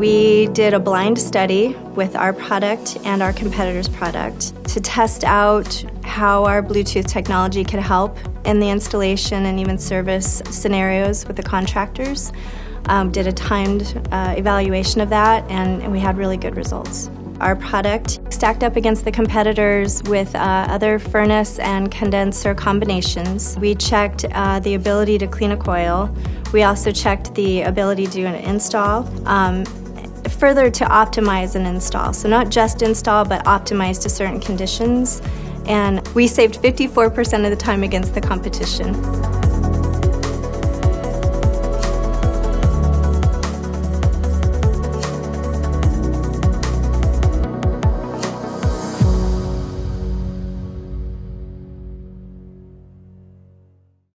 We did a blind study with our product and our competitor's product to test out how our Bluetooth technology could help in the installation and even service scenarios with the contractors. Did a timed evaluation of that, and we had really good results. Our product stacked up against the competitors with other furnace and condenser combinations. We checked the ability to clean a coil. We also checked the ability to do an install, further to optimize an install. So not just install, but optimize to certain conditions. And we saved 54% of the time against the competition.